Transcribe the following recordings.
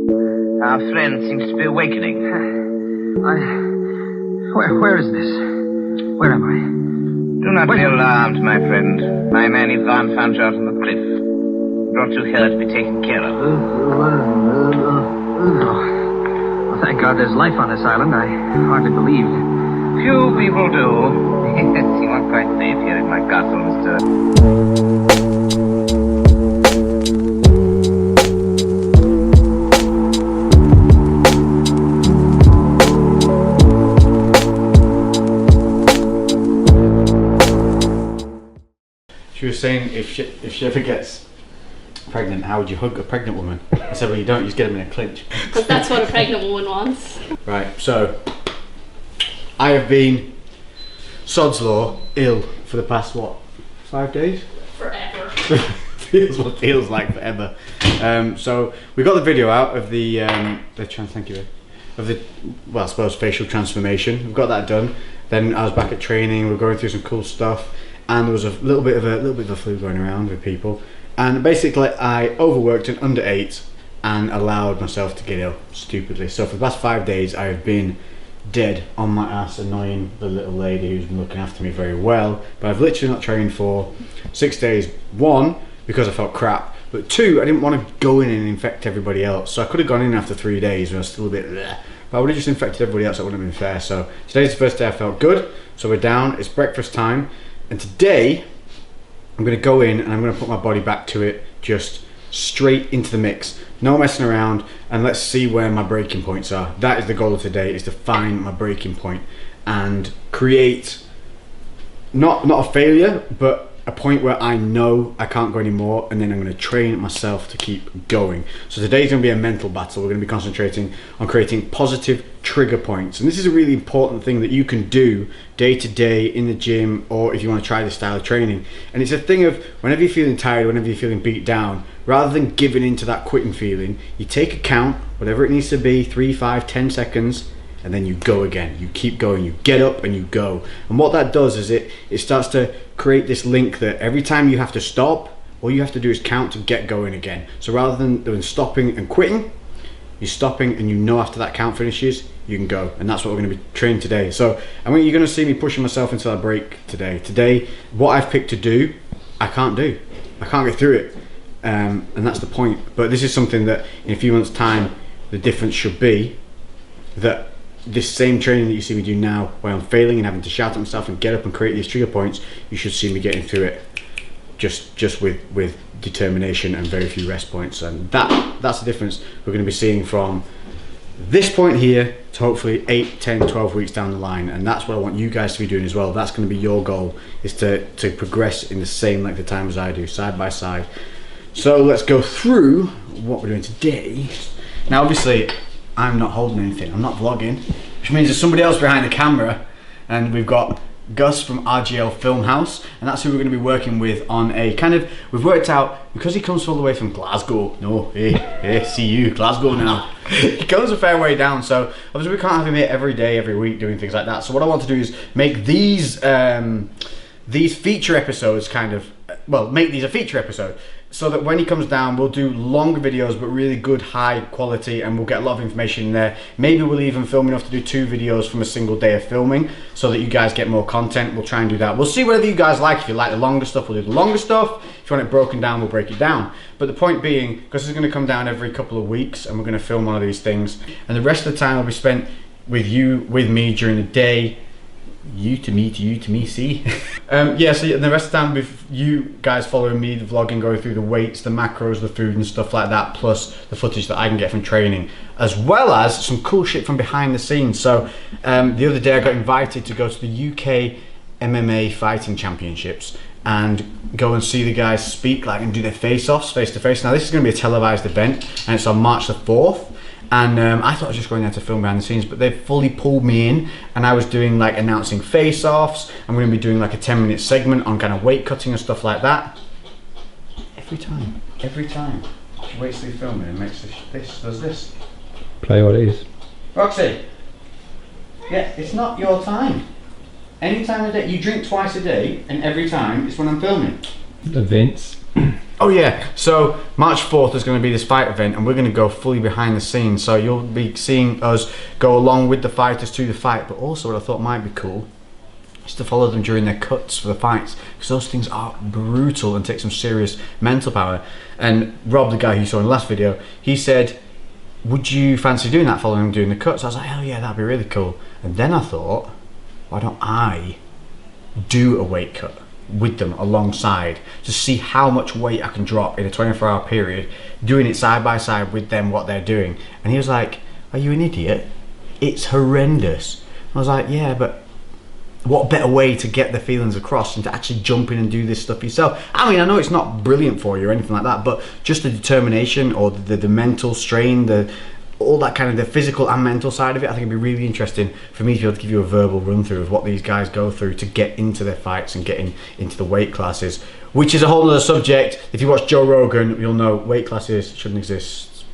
Our friend seems to be awakening. Where is this? Where am I? Do not be alarmed, my friend. My man Ivan found you out on the cliff. Brought you here to be taken care of. Well, thank God there's life on this island. I hardly believed. Few people do. You aren't quite safe here in my castle, mister. She was saying if she ever gets pregnant, how would you hug a pregnant woman? I said, well, you don't, you just get them in a clinch. Because that's what a pregnant woman wants. Right, so I have been, sod's law, ill for the past, what, 5 days? Forever. feels like forever. So we got the video out of the well, I suppose facial transformation. We've got that done. Then I was back at training. We were going through some cool stuff, and there was a little bit of a flu going around with people. And basically, I overworked and underate, and allowed myself to get ill stupidly. So for the past 5 days, I have been dead on my ass, annoying the little lady who's been looking after me very well. But I've literally not trained for 6 days. 1, because I felt crap, but 2, I didn't want to go in and infect everybody else. So I could have gone in after 3 days and I was still a bit bleh. But I would have just infected everybody else. That wouldn't have been fair. So today's the first day I felt good. So we're down, it's breakfast time, and today I'm going to go in and I'm going to put my body back to it, just straight into the mix, no messing around, and let's see where my breaking points are. That is the goal of today, is to find my breaking point and create not a failure, but a point where I know I can't go anymore, and then I'm going to train myself to keep going. So today's going to be a mental battle. We're going to be concentrating on creating positive trigger points, and this is a really important thing that you can do day to day in the gym, or if you want to try this style of training. And it's a thing of whenever you're feeling tired, whenever you're feeling beat down, rather than giving into that quitting feeling, you take a count, whatever it needs to be, 3, 5, 10 seconds, and then you go again. You keep going, you get up and you go. And what that does is it starts to create this link that every time you have to stop, all you have to do is count to get going again. So rather than stopping and quitting, you're stopping, and you know after that count finishes, you can go. And that's what we're going to be training today. So I mean, you're going to see me pushing myself until I break today. Today, what I've picked to do, I can't do. I can't get through it. And that's the point. But this is something that in a few months' time, the difference should be that this same training that you see me do now, where I'm failing and having to shout at myself and get up and create these trigger points, you should see me getting through it just with determination and very few rest points. And that's the difference we're going to be seeing from this point here to hopefully 8, 10, 12 weeks down the line. And that's what I want you guys to be doing as well. That's going to be your goal, is to progress in the same length of time as I do, side by side. So let's go through what we're doing today. Now obviously I'm not holding anything, I'm not vlogging, which means there's somebody else behind the camera, and we've got Gus from RGL FilmHouse, and that's who we're going to be working with on a kind of, we've worked out, because he comes all the way from Glasgow, see you, Glasgow now, he comes a fair way down, so obviously we can't have him here every day, every week doing things like that. So what I want to do is make these feature episodes make these a feature episode, so that when he comes down, we'll do longer videos, but really good, high quality, and we'll get a lot of information in there. Maybe we'll even film enough to do 2 videos from a single day of filming, so that you guys get more content. We'll try and do that. We'll see whatever you guys like. If you like the longer stuff, we'll do the longer stuff. If you want it broken down, we'll break it down. But the point being, because it's going to come down every couple of weeks, and we're going to film one of these things, and the rest of the time will be spent with me during the day. You to me, see. Yeah, so the rest of the time with you guys following me, the vlogging, going through the weights, the macros, the food and stuff like that, plus the footage that I can get from training, as well as some cool shit from behind the scenes. So the other day I got invited to go to the UK MMA fighting championships and go and see the guys speak and do their face-offs face to face. Now this is going to be a televised event, and it's on March the 4th. And I thought I was just going there to film behind the scenes, but they fully pulled me in, and I was doing announcing face-offs. I'm going to be doing a 10-minute segment on kind of weight cutting and stuff like that. Every time, she waits till you film it and makes does this. Play what it is. Roxy, yeah, it's not your time. Any time of day, you drink twice a day, and every time it's when I'm filming. Events. Oh yeah, so March 4th is going to be this fight event and we're going to go fully behind the scenes. So you'll be seeing us go along with the fighters to the fight, but also what I thought might be cool is to follow them during their cuts for the fights, because those things are brutal and take some serious mental power. And Rob, the guy who you saw in the last video, he said, would you fancy doing that, following them doing the cuts? I was like, hell yeah, that'd be really cool. And then I thought, why don't I do a weight cut with them alongside to see how much weight I can drop in a 24-hour period, doing it side by side with them, what they're doing. And he was like, are you an idiot? It's horrendous. I was like, yeah, but what better way to get the feelings across than to actually jump in and do this stuff yourself? I mean, I know it's not brilliant for you or anything like that, but just the determination or the mental strain, all that kind of the physical and mental side of it, I think it'd be really interesting for me to be able to give you a verbal run through of what these guys go through to get into their fights and get into the weight classes, which is a whole other subject. If you watch Joe Rogan, you'll know weight classes shouldn't exist.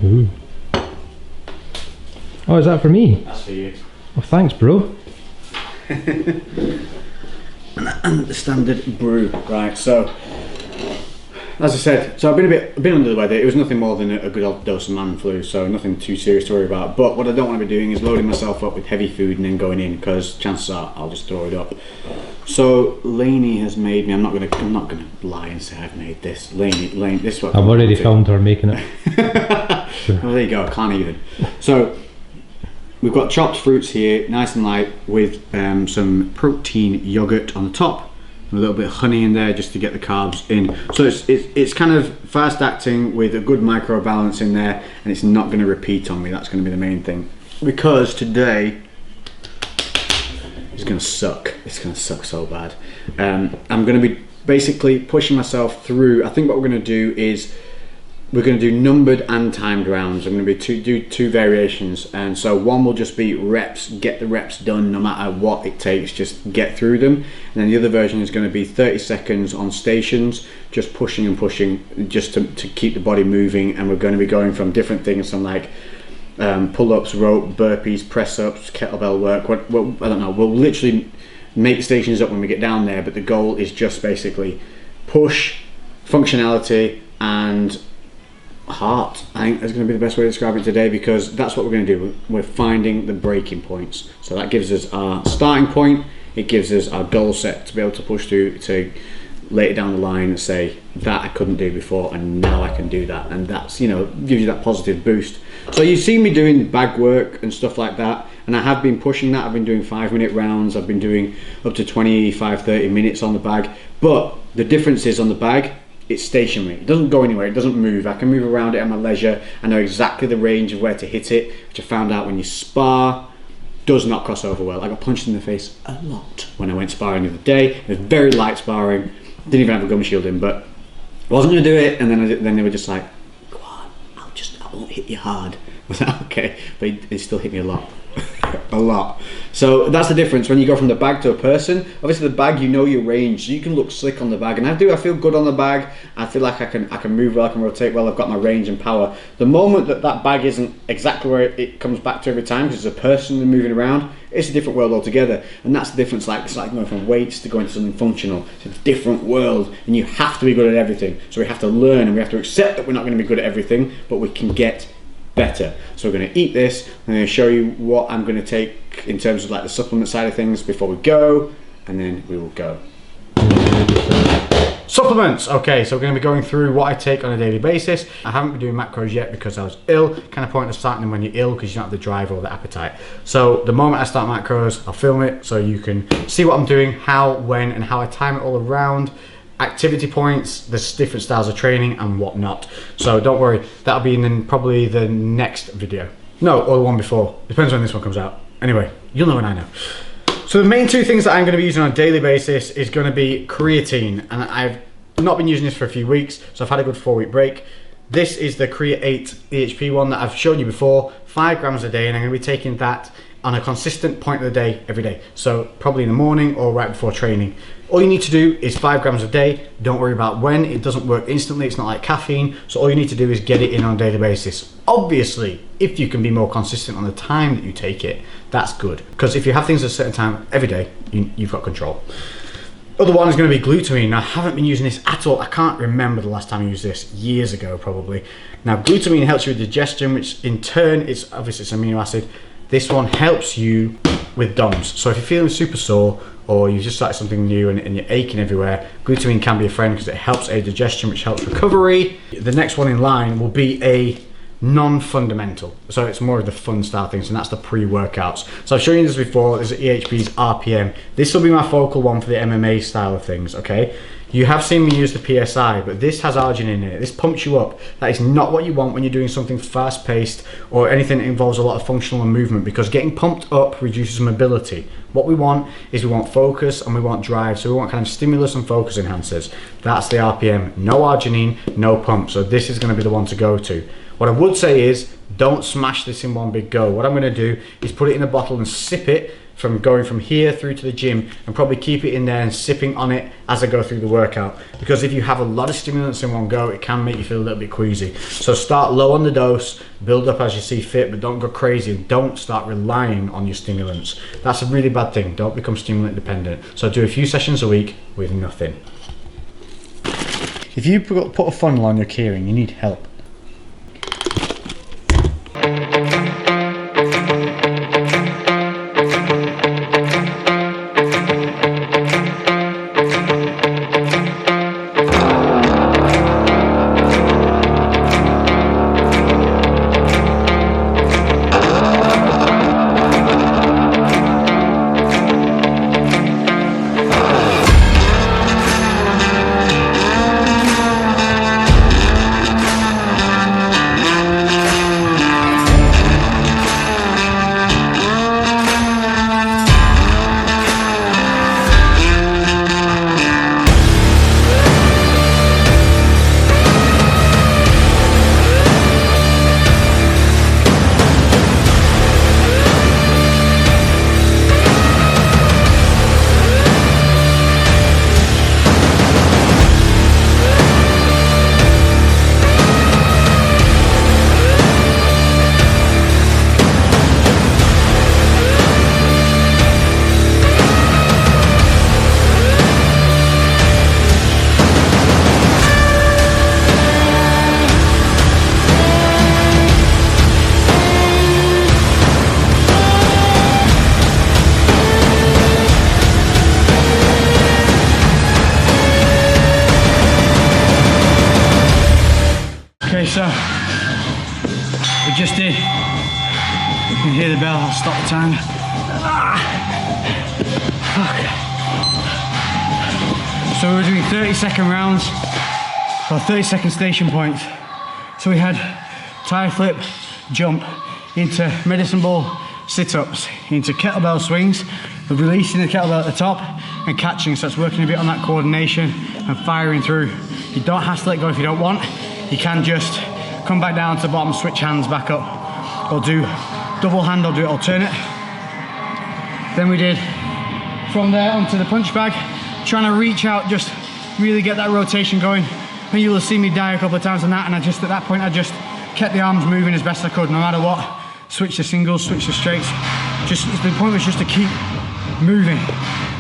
Ooh. Oh, is that for me? That's for you. Oh, thanks, bro. And the standard brew, right? So, as I said, so I've been under the weather. It was nothing more than a good old dose of man flu, so nothing too serious to worry about. But what I don't want to be doing is loading myself up with heavy food and then going in, because chances are I'll just throw it up. So Lainey has made me. I'm not gonna lie and say I've made this. Lainey, this is what I've already filmed her making it. Sure. Well, there you go. I can't even. So we've got chopped fruits here, nice and light, with some protein yogurt on the top, and a little bit of honey in there just to get the carbs in. So it's kind of fast acting with a good micro balance in there, and it's not going to repeat on me. That's going to be the main thing, because today is going to suck. It's going to suck so bad. I'm going to be basically pushing myself through. I think what we're going to do is we're going to do numbered and timed rounds. I'm going to do two variations, and so one will just be reps, get the reps done no matter what it takes, just get through them. And then the other version is going to be 30 seconds on stations, just pushing and pushing, just to keep the body moving. And we're going to be going from different things, from like pull-ups, rope, burpees, press-ups, kettlebell work, I don't know. We'll literally make stations up when we get down there, but the goal is just basically push, functionality, and heart. I think that's going to be the best way to describe it today, because that's what we're going to do. We're finding the breaking points. So that gives us our starting point. It gives us our goal set to be able to push through, to later down the line and say that I couldn't do before and now I can do that, and that's, you know, gives you that positive boost. So you've seen me doing bag work and stuff like that, and I have been pushing that. I've been doing 5-minute rounds. I've been doing up to 25-30 minutes on the bag, but the difference is on the bag, it's stationary. It doesn't go anywhere. It doesn't move. I can move around it at my leisure. I know exactly the range of where to hit it, which I found out when you spar does not cross over well. I got punched in the face a lot when I went sparring the other day. It was very light sparring. Didn't even have a gum shield in, but I wasn't going to do it. And then they were just like, "Go on, I won't hit you hard." I was like, "Okay," but it still hit me a lot. A lot. So that's the difference when you go from the bag to a person. Obviously the bag, you know your range, so you can look slick on the bag, and I feel good on the bag. I feel like I can move well, I can rotate well, I've got my range and power. The moment that bag isn't exactly where it comes back to every time, because it's a person moving around, it's a different world altogether. And that's the difference. Like, it's like going from weights to going to something functional. It's a different world, and you have to be good at everything. So we have to learn, and we have to accept that we're not going to be good at everything, but we can get better. So we're going to eat this. I'm going to show you what I'm going to take in terms of like the supplement side of things before we go, and then we will go. Supplements. Okay, so we're going to be going through what I take on a daily basis. I haven't been doing macros yet because I was ill. Kind of pointless starting them when you're ill because you don't have the drive or the appetite. So the moment I start macros, I'll film it so you can see what I'm doing, how, when, and how I time it all around. Activity points, there's different styles of training and whatnot. So don't worry, that'll be in probably the next video. No, or the one before. Depends when this one comes out. Anyway, you'll know when I know. So the main two things that I'm going to be using on a daily basis is going to be creatine, and I've not been using this for a few weeks, so I've had a good 4-week break. This is the Create EHP one that I've shown you before, 5 grams a day, and I'm going to be taking that on a consistent point of the day every day. So probably in the morning or right before training. All you need to do is 5 grams a day. Don't worry about when. It doesn't work instantly. It's not like caffeine. So all you need to do is get it in on a daily basis. Obviously, if you can be more consistent on the time that you take it, that's good. Because if you have things at a certain time every day, you've got control. Other one is going to be glutamine. Now, I haven't been using this at all. I can't remember the last time I used this, years ago probably. Now, glutamine helps you with digestion, which in turn is obviously it's amino acid. This one helps you with DOMS. So if you're feeling super sore or you've just started something new and you're aching everywhere, glutamine can be a friend because it helps aid digestion, which helps recovery. The next one in line will be a non-fundamental, so it's more of the fun style things, and that's the pre-workouts. So I've shown you this before. There's EHP's RPM. This will be my focal one for the MMA style of things, okay? You have seen me use the PSI, but this has arginine in it. This pumps you up. That is not what you want when you're doing something fast-paced or anything that involves a lot of functional and movement, because getting pumped up reduces mobility. What we want is we want focus and we want drive, so we want kind of stimulus and focus enhancers. That's the RPM. No arginine, no pump, so this is going to be the one to go to. What I would say is, don't smash this in one big go. What I'm going to do is put it in a bottle and sip it from going from here through to the gym, and probably keep it in there and sipping on it as I go through the workout. Because if you have a lot of stimulants in one go, it can make you feel a little bit queasy. So start low on the dose, build up as you see fit, but don't go crazy, and don't start relying on your stimulants. That's a really bad thing. Don't become stimulant dependent. So do a few sessions a week with nothing. If you put a funnel on your keyring, you need help. Okay, so we just did. You can hear the bell. I'll stop the timer. So we were doing 30-second rounds or 30-second station points. So we had tie flip, jump into medicine ball sit-ups, into kettlebell swings, with releasing the kettlebell at the top and catching. So it's working a bit on that coordination and firing through. You don't have to let go if you don't want. You can just come back down to the bottom, switch hands back up, or do double hand or do it alternate. Then we did from there onto the punch bag, trying to reach out, just really get that rotation going. And you'll have seen me die a couple of times on that, and at that point I just kept the arms moving as best I could, no matter what. Switch to singles, switch to straights. Just the point was just to keep moving.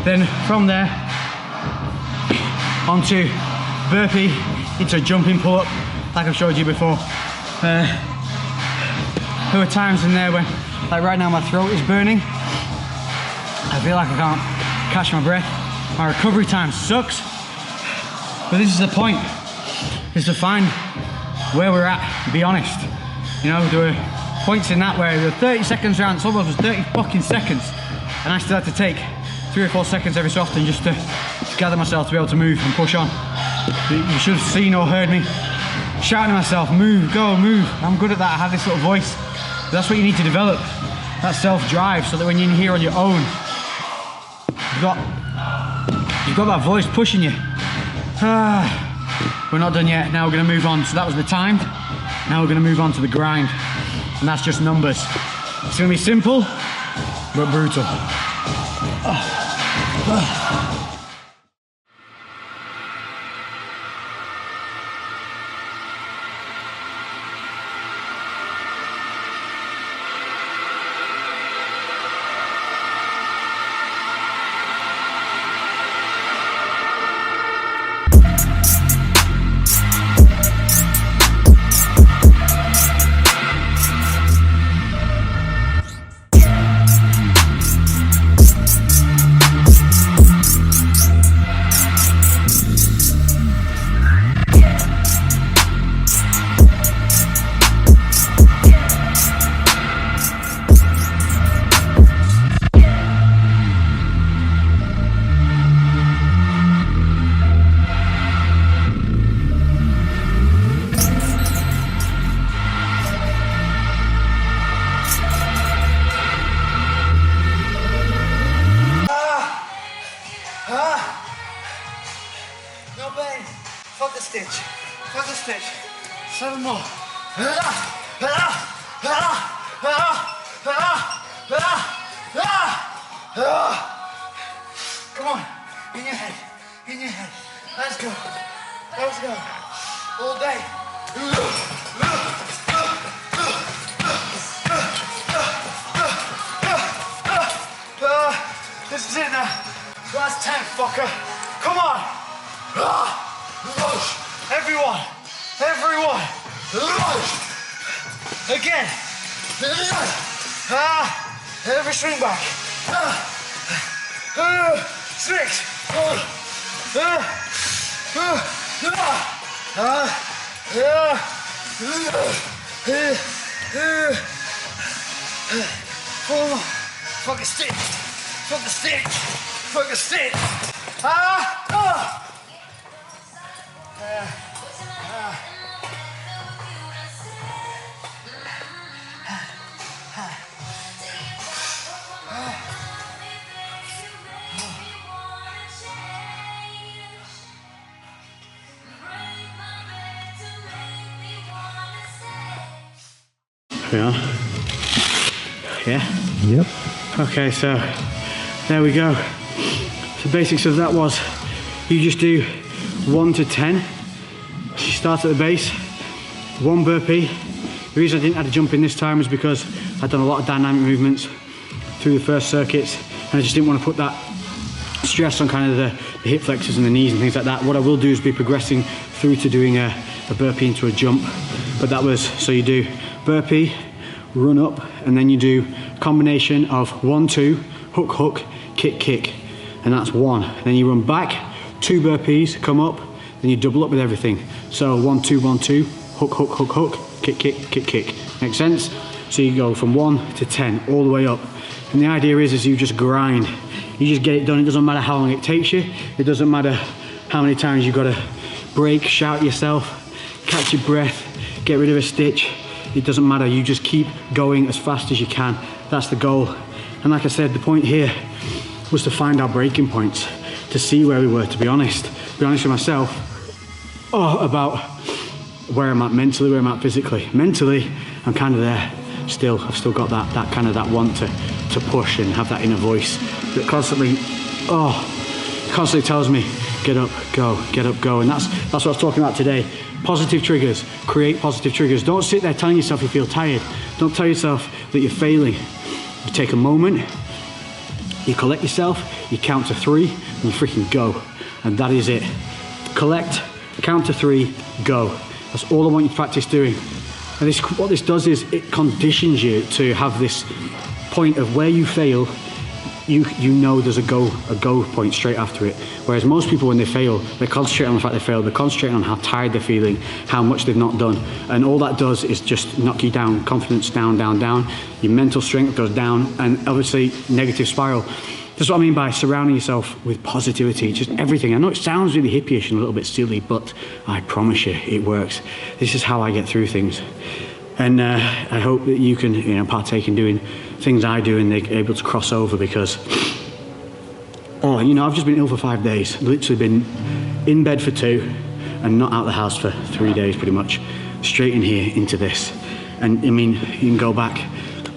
Then from there onto burpee, into a jumping pull-up, like I've showed you before. There were times in there when, like right now, my throat is burning. I feel like I can't catch my breath. My recovery time sucks. But this is the point, is to find where we're at, be honest. You know, there were points in that where there were 30 seconds round, some of us was 30 fucking seconds, and I still had to take 3 or 4 seconds every so often just to gather myself to be able to move and push on. You should have seen or heard me shouting to myself, move, go, move. I'm good at that. I have this little voice. But that's what you need to develop, that self-drive, so that when you're in here on your own, you've got that voice pushing you. We're not done yet. Now we're going to move on. So that was the timed. Now we're going to move on to the grind, and that's just numbers. It's going to be simple but brutal. 7 more. Come on, in your head, in your head. Let's go, let's go. All day. This is it now. Last 10, fucker. Come on. Everyone. Everyone. Again. Every swing back. 6. Fuck a stick. Fuck a stick. Fuck a stick. We are. Yeah? Yep. Okay, so there we go. The basics of that was you just do 1 to 10. You start at the base, 1 burpee. The reason I didn't have to jump in this time was because I'd done a lot of dynamic movements through the first circuits and I just didn't want to put that stress on kind of the hip flexors and the knees and things like that. What I will do is be progressing through to doing a burpee into a jump. But that was, so you do burpee, run up, and then you do a combination of 1, 2, hook, hook, kick, kick. And that's 1. Then you run back, 2 burpees, come up, then you double up with everything. So 1, 2, 1, 2, hook, hook, hook, hook, kick, kick, kick, kick. Make sense? So you go from 1 to 10, all the way up. And the idea is you just grind. You just get it done. It doesn't matter how long it takes you. It doesn't matter how many times you've got to break, shout yourself, catch your breath, get rid of a stitch. It doesn't matter. You just keep going as fast as you can. That's the goal. And like I said, the point here was to find our breaking points, to see where we were, to be honest with myself, about where I'm at mentally, where I'm at physically. Mentally, I'm kind of there still. I've still got that kind of that want to push and have that inner voice that constantly tells me, get up, go. And that's what I was talking about today. Positive triggers, create positive triggers. Don't sit there telling yourself you feel tired. Don't tell yourself that you're failing. You take a moment, you collect yourself, you count to 3, and you freaking go. And that is it. Collect, count to 3, go. That's all I want you to practice doing. And what this does is it conditions you to have this point of where you fail, you know there's a go point straight after it. Whereas most people, when they fail, they concentrate on the fact they failed, they concentrate on how tired they're feeling, how much they've not done. And all that does is just knock you down, confidence down, down, down. Your mental strength goes down, and obviously negative spiral. That's what I mean by surrounding yourself with positivity, just everything. I know it sounds really hippie-ish and a little bit silly, but I promise you, it works. This is how I get through things. And I hope that you can partake in doing things I do and they're able to cross over, because I've just been ill for 5 days, literally been in bed for 2 and not out of the house for 3 days pretty much, straight in here into this. And I mean, you can go back,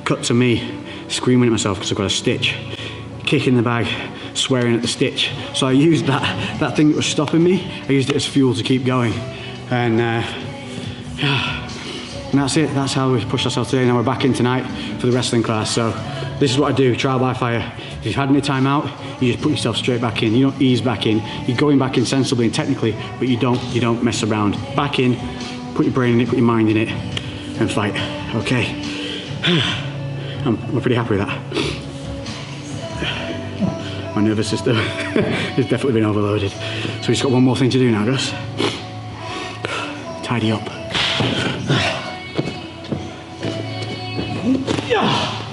cut to me screaming at myself because I've got a stitch, kicking the bag, swearing at the stitch. So I used that thing that was stopping me, I used it as fuel to keep going. And that's it. That's how we push ourselves today. Now we're back in tonight for the wrestling class. So this is what I do, trial by fire. If you've had any time out, you just put yourself straight back in. You don't ease back in. You're going back in sensibly and technically, but you don't mess around. Back in, put your brain in it, put your mind in it, and fight. Okay. I'm pretty happy with that. My nervous system has definitely been overloaded. So we've just got one more thing to do now, Gus. Tidy up. Yeah.